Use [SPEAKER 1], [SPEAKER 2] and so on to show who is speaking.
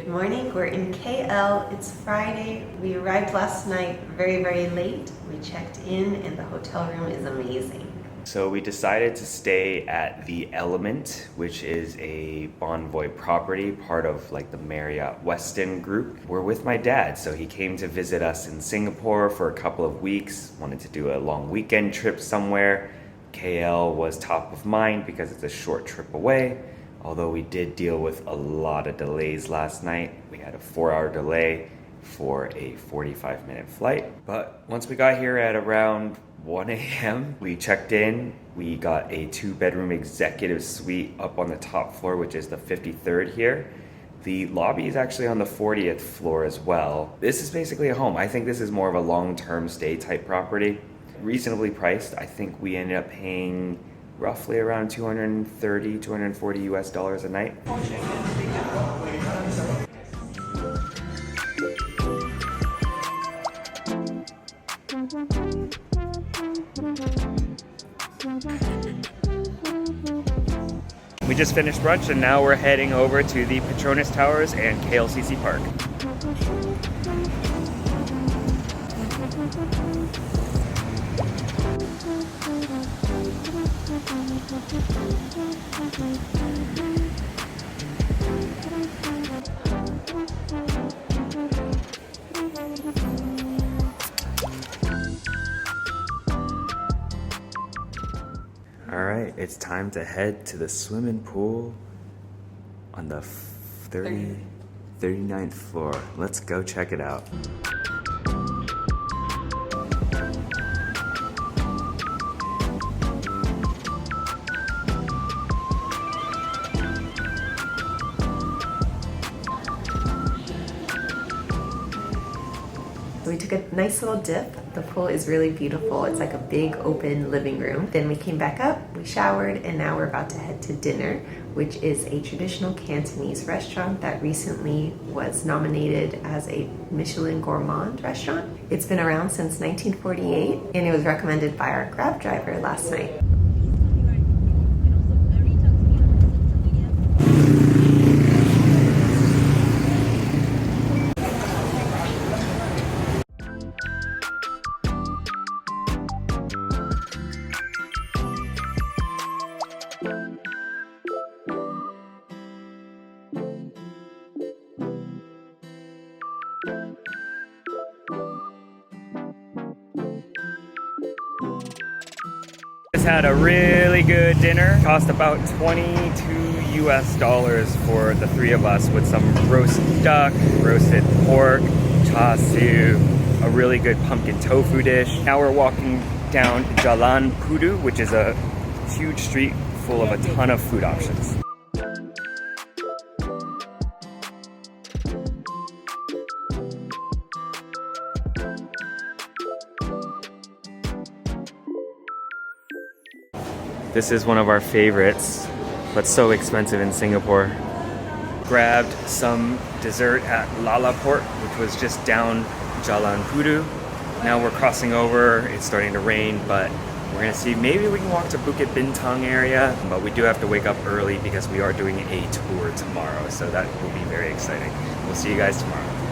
[SPEAKER 1] Good morning, we're in KL. It's Friday. We arrived last night very late. We checked in and the hotel room is amazing.
[SPEAKER 2] So we decided to stay at the Element, which is a Bonvoy property, part of like the Marriott Westin group. We're with my dad, so he came to visit us in Singapore for a couple of weeks, wanted to do a long weekend trip somewhere. KL was top of mind because it's a short trip away, although we did deal with a lot of delays last night. We had a 4-hour delay for a 45-minute flight. But once we got here at around 1 a.m., we checked in. We got a 2-bedroom executive suite up on the top floor, which is the 53rd here. The lobby is actually on the 40th floor as well. This is basically a home. I think this is more of a long-term stay type property. Reasonably priced. I think we ended up paying roughly around $230, $240 US a night. We just finished brunch and now we're heading over to the Petronas Towers and KLCC Park. Alright, it's time to head to the swimming pool on the 39th floor. Let's go check it out.
[SPEAKER 1] We took a nice little dip. The pool is really beautiful. It's like a big open living room. Then we came back up, we showered, and now we're about to head to dinner, which is a traditional Cantonese restaurant that recently was nominated as a Michelin Gourmand restaurant. It's been around since 1948, and it was recommended by our Grab driver last night.
[SPEAKER 2] Had a really good dinner. Cost about $22 US for the 3 of us, with some roast duck, roasted pork, char siu, a really good pumpkin tofu dish. Now we're walking down Jalan Pudu, which is a huge street full of a ton of food options. This is one of our favorites, but so expensive in Singapore. Grabbed some dessert at LalaPort, which was just down Jalan Pudu. Now we're crossing over, it's starting to rain, but we're gonna see, maybe we can walk to Bukit Bintang area, but we do have to wake up early because we are doing a tour tomorrow, so that will be very exciting. We'll see you guys tomorrow.